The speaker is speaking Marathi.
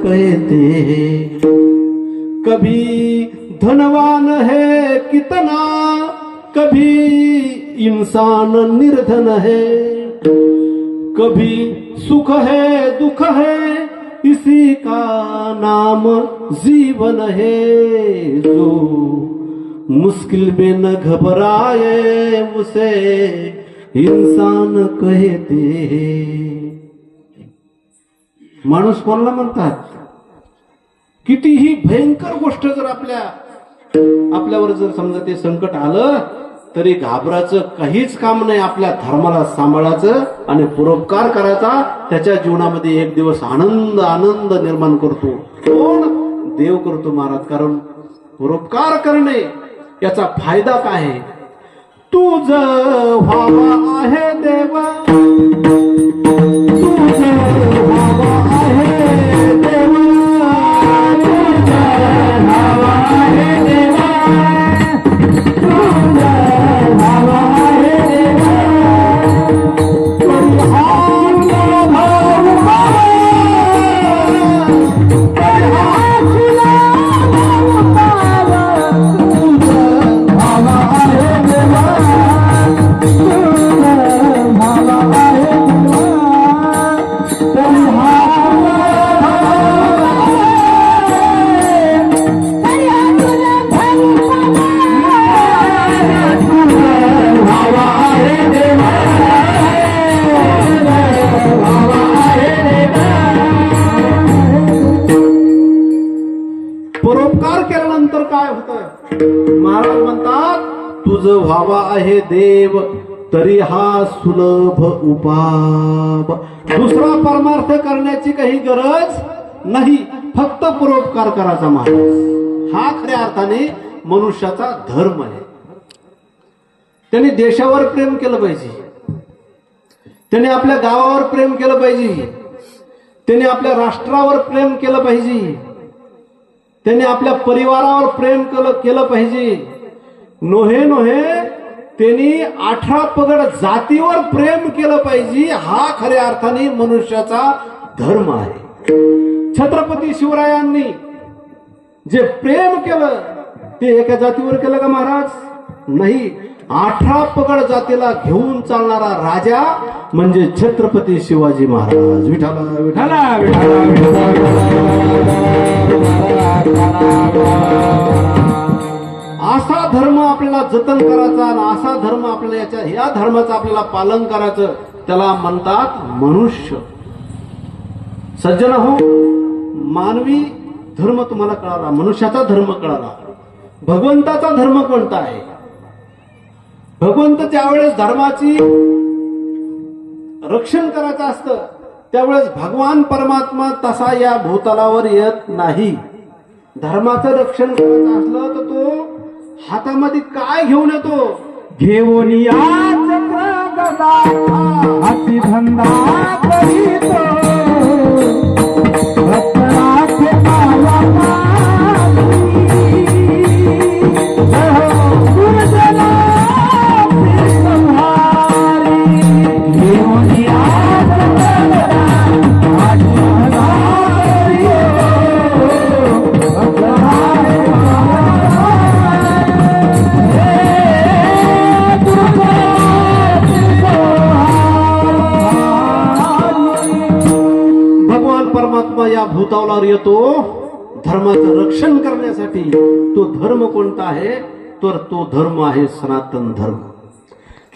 कहते हैं। कभी धनवान है कितना, कभी इंसान निर्धन है, कभी सुख है दुख है, इसी का नाम जीवन है। जो मुश्किल में न घबराए उसे इंसान कहते हैं। माणूस कोणाला म्हणतात? कितीही भयंकर गोष्ट जर आपल्यावर जर समजा ते संकट आलं तरी घाबरायचं काहीच काम नाही. आपल्या धर्माला सांभाळायचं आणि परोपकार करायचा. त्याच्या जीवनामध्ये एक दिवस आनंद निर्माण करतो. कोण? देव करतो महाराज. कारण परोपकार करणे याचा फायदा काय आहे? तुझं व्हावा आहे देवा, परोपकार केल्यानंतर काय होतं? महाराज म्हणतात तुझं व्हावा आहे देव तरी हा सुलभ उपाय. दुसरा परमार्थ करण्याची काही गरज नाही, फक्त परोपकार करायचा. महाराज हा खऱ्या अर्थाने मनुष्याचा धर्म आहे. त्याने देशावर प्रेम केलं पाहिजे, त्याने आपल्या गावावर प्रेम केलं पाहिजे, त्याने आपल्या राष्ट्रावर प्रेम केलं पाहिजे, त्याने आपल्या परिवारावर प्रेम केलं पाहिजे. नोहे त्यांनी 18 पगड जातीवर प्रेम केलं पाहिजे. हा खऱ्या अर्थाने मनुष्याचा धर्म आहे. छत्रपती शिवरायांनी जे प्रेम केलं ते एका जातीवर केलं का महाराज? नाही. 18 पगड जातीला घेऊन चालणारा राजा म्हणजे छत्रपती शिवाजी महाराज. विठाला विठाला असा धर्म आपल्याला जतन करायचा आणि असा धर्म आपल्याला या धर्माचं आपल्याला पालन करायचं. त्याला म्हणतात मनुष्य. सज्जन हो, मानवी धर्म तुम्हाला कळाला, मनुष्याचा धर्म कळाला. भगवंताचा धर्म कोणता आहे? भगवंत ज्यावेळेस धर्माची रक्षण करायचं असतं त्यावेळेस भगवान परमात्मा तसा या भूतलावर येत नाही. धर्माचं रक्षण करायचं असलं तर तो हातामध्ये काय घेऊन येतो? घेऊन या चक्र गदा हाती धंदा करीतो. परमात्मा या भूतावलावर येतो धर्माचं रक्षण करण्यासाठी. तो धर्म कोणता आहे? तर तो धर्म आहे सनातन धर्म.